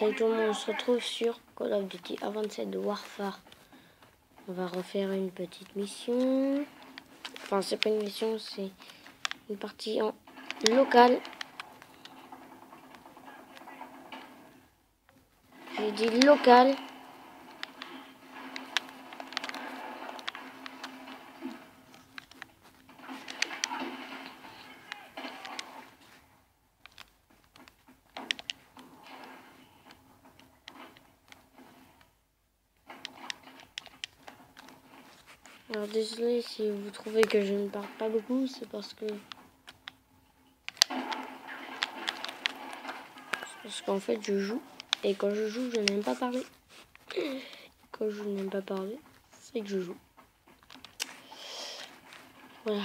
Salut tout le monde, on se retrouve sur Call of Duty A27 de Warfare. On va refaire une petite mission. Enfin, c'est pas une mission, c'est une partie en local. J'ai dit local. Alors désolé si vous trouvez que je ne parle pas beaucoup, c'est parce qu'en fait je joue, et quand je joue je n'aime pas parler. Quand je n'aime pas parler, c'est que je joue. Voilà.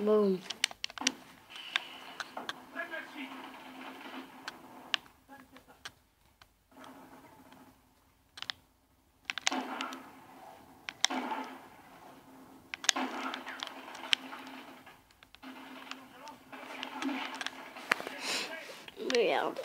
Boum. Merde.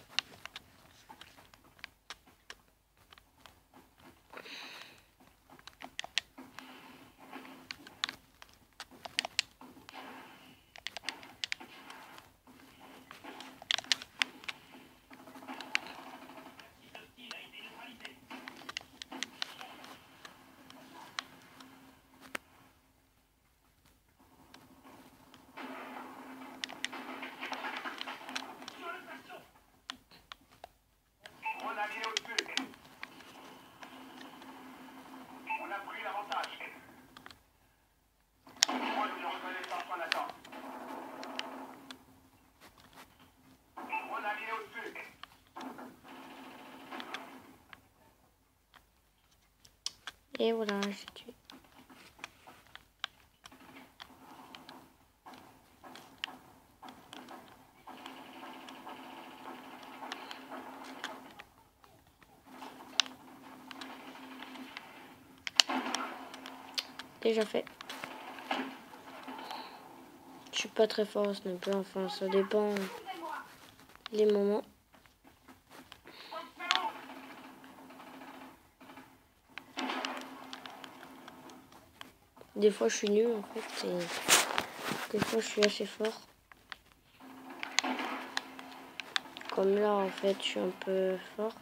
Et voilà, j'ai tué. Déjà fait. Je suis pas très fort au sniper, enfin ça dépend les moments. Des fois je suis nul en fait, et des fois je suis assez fort. Comme là en fait je suis un peu fort.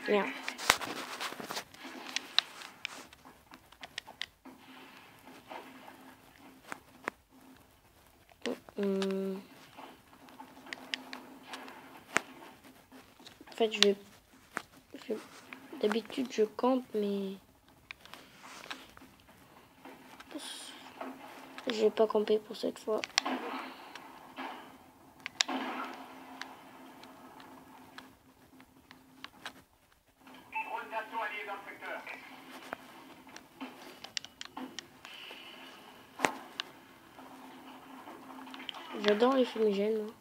Merde. En fait d'habitude je campe, mais je vais pas camper pour cette fois. J'adore les fumigènes, moi.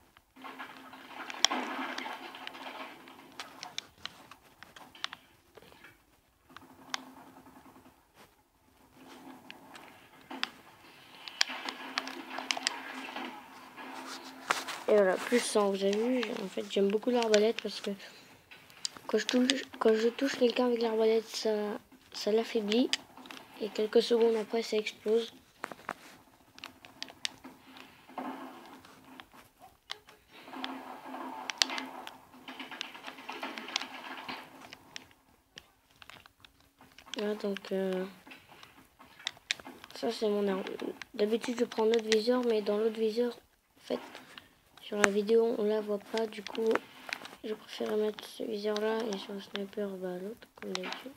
Et voilà, plus 100, vous avez vu, en fait j'aime beaucoup l'arbalète parce que quand je touche quelqu'un avec l'arbalète, ça l'affaiblit. Et quelques secondes après, ça explose. Voilà, donc ça c'est mon arme. D'habitude je prends l'autre viseur, mais dans l'autre viseur, en fait, sur la vidéo on la voit pas. Du coup, je préfère mettre ce viseur là et sur le sniper, bah l'autre, comme d'habitude.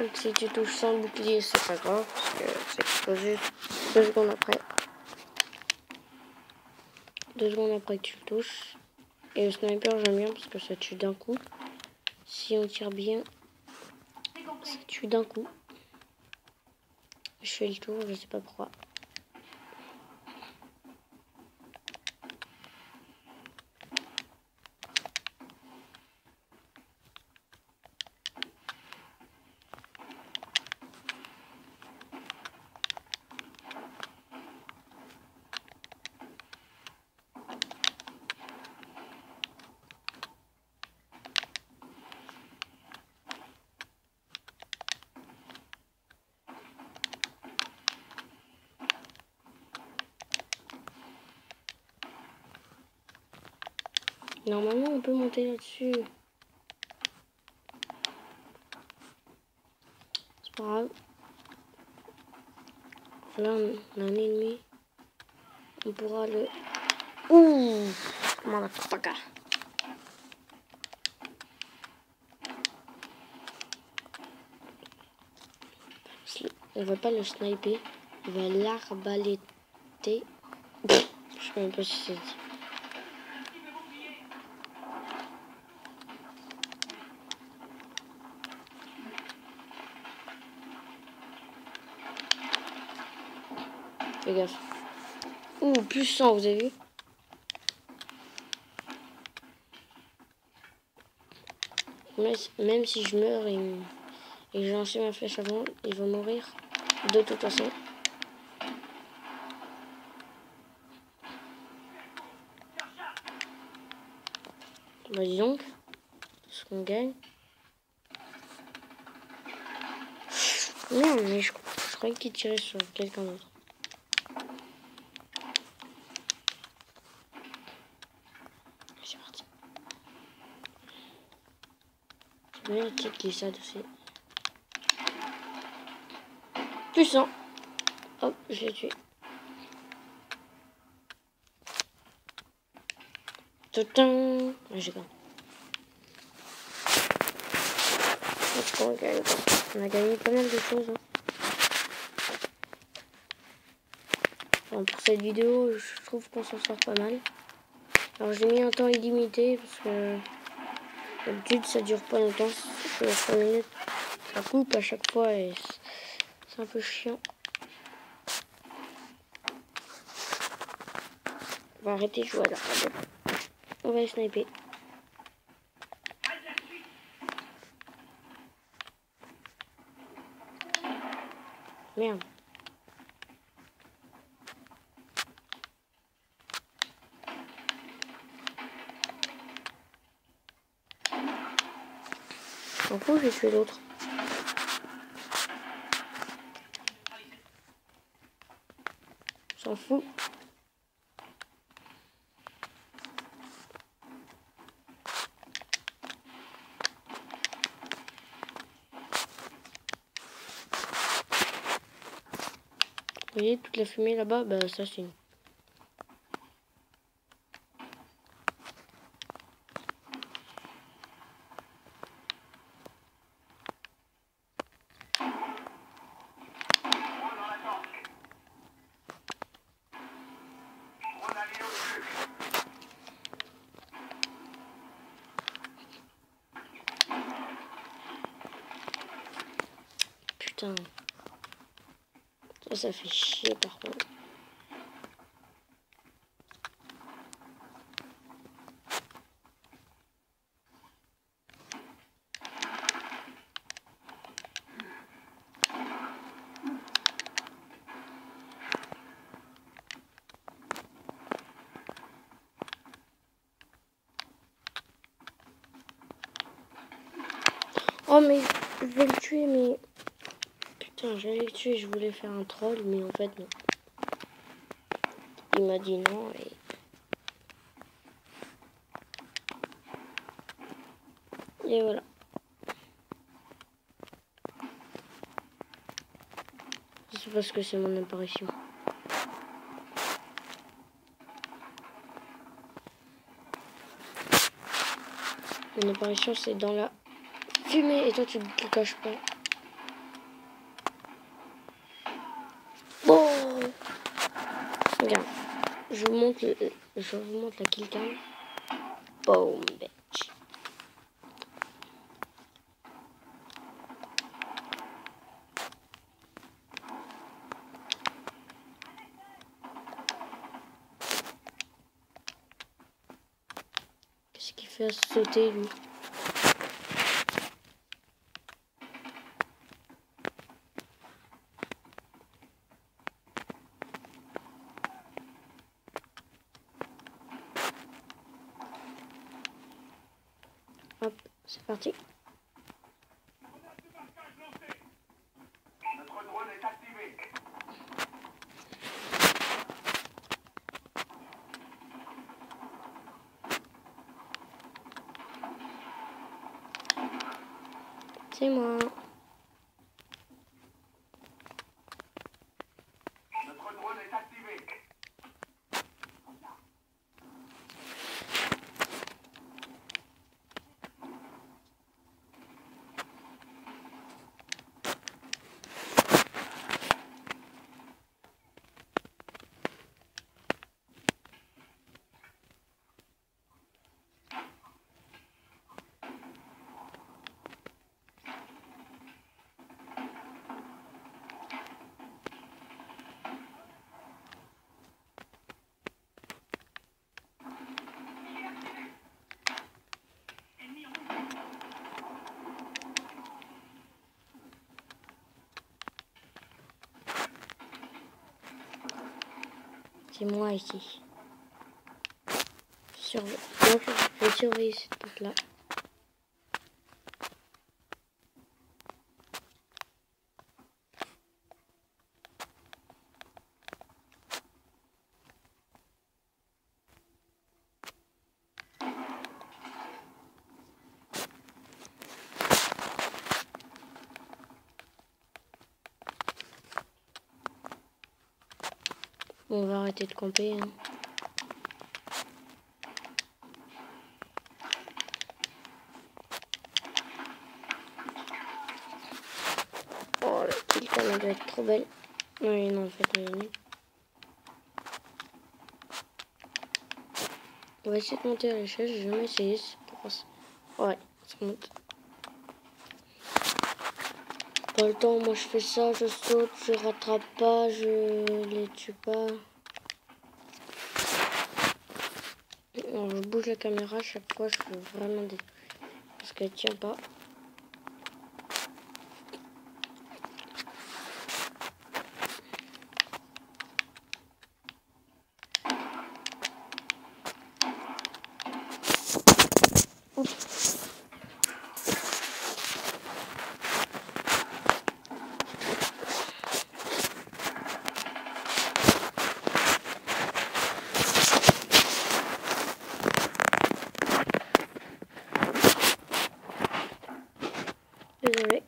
Donc si tu touches sans bouclier, c'est pas grave, parce que c'est explosé 2 secondes après. 2 secondes après que tu le touches. Et le sniper, j'aime bien parce que ça tue d'un coup. Si on tire bien, ça tue d'un coup. Je fais le tour, je sais pas pourquoi. Normalement, on peut monter là-dessus. C'est pas grave. Là, on a un ennemi. On pourra le... Ouh, motherfucker. On va pas le sniper. Il va l'arbaléter. Je sais même pas si c'est dit. Fais gaffe. Ouh, plus 100, vous avez vu? Même si je meurs et j'ai lancé ma flèche avant, il va mourir de toute façon. Bah dis donc, ce qu'on gagne. Merde, mais je croyais qu'il tirait sur quelqu'un d'autre. C'est parti. C'est bien la petite glissade aussi. Puissant. Hop, je l'ai tué. Tadam. J'ai gagné. On a gagné pas mal de choses. Hein. Enfin, pour cette vidéo, je trouve qu'on s'en sort pas mal. Alors j'ai mis un temps illimité parce que d'habitude ça dure pas longtemps. C'est 5 minutes. Ça coupe à chaque fois et c'est un peu chiant. On va arrêter de jouer à la radio. On va sniper. Merde. S'en fout, j'ai tué l'autre. S'en fout. Vous voyez toute la fumée là-bas, bah ça c'est une... Putain. Ça fait chier par contre. Oh mais je vais le tuer mais... Putain, j'allais le tuer, je voulais faire un troll mais en fait non. Il m'a dit non et... Et voilà. Je sais pas ce que c'est mon apparition. Mon apparition c'est dans la fumée et toi tu te caches pas. vous montre la killcam. Boom, bitch. Qu'est-ce qu'il fait à sauter, lui? Hop, c'est parti. Notre drone est activé. C'est moi. Notre drone est activé. C'est moi ici. Donc, je vais surveiller cette porte-là. On va arrêter de camper. Hein. Oh, la killcam, elle doit être trop belle. Oui, non, en fait, elle est nulle. On va essayer de monter à l'échelle. J'ai jamais essayé. Ouais, ça monte. Pas le temps, moi je fais ça, je saute, je rattrape pas, je les tue pas. Alors, je bouge la caméra à chaque fois, je fais vraiment des... parce qu'elle tient pas. Désolé.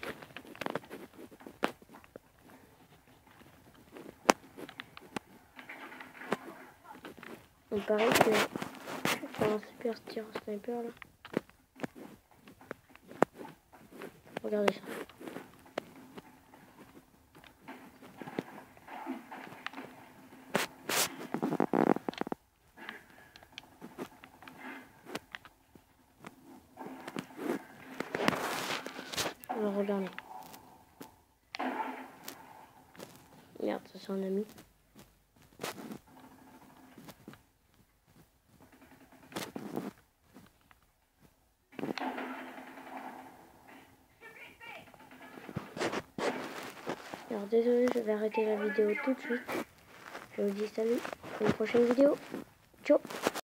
On paraît que je vais faire un super tir au sniper là. Regardez ça. Alors regardez. Merde, ça c'est un ami. Alors désolé, je vais arrêter la vidéo tout de suite. Je vous dis salut, à une prochaine vidéo. Ciao.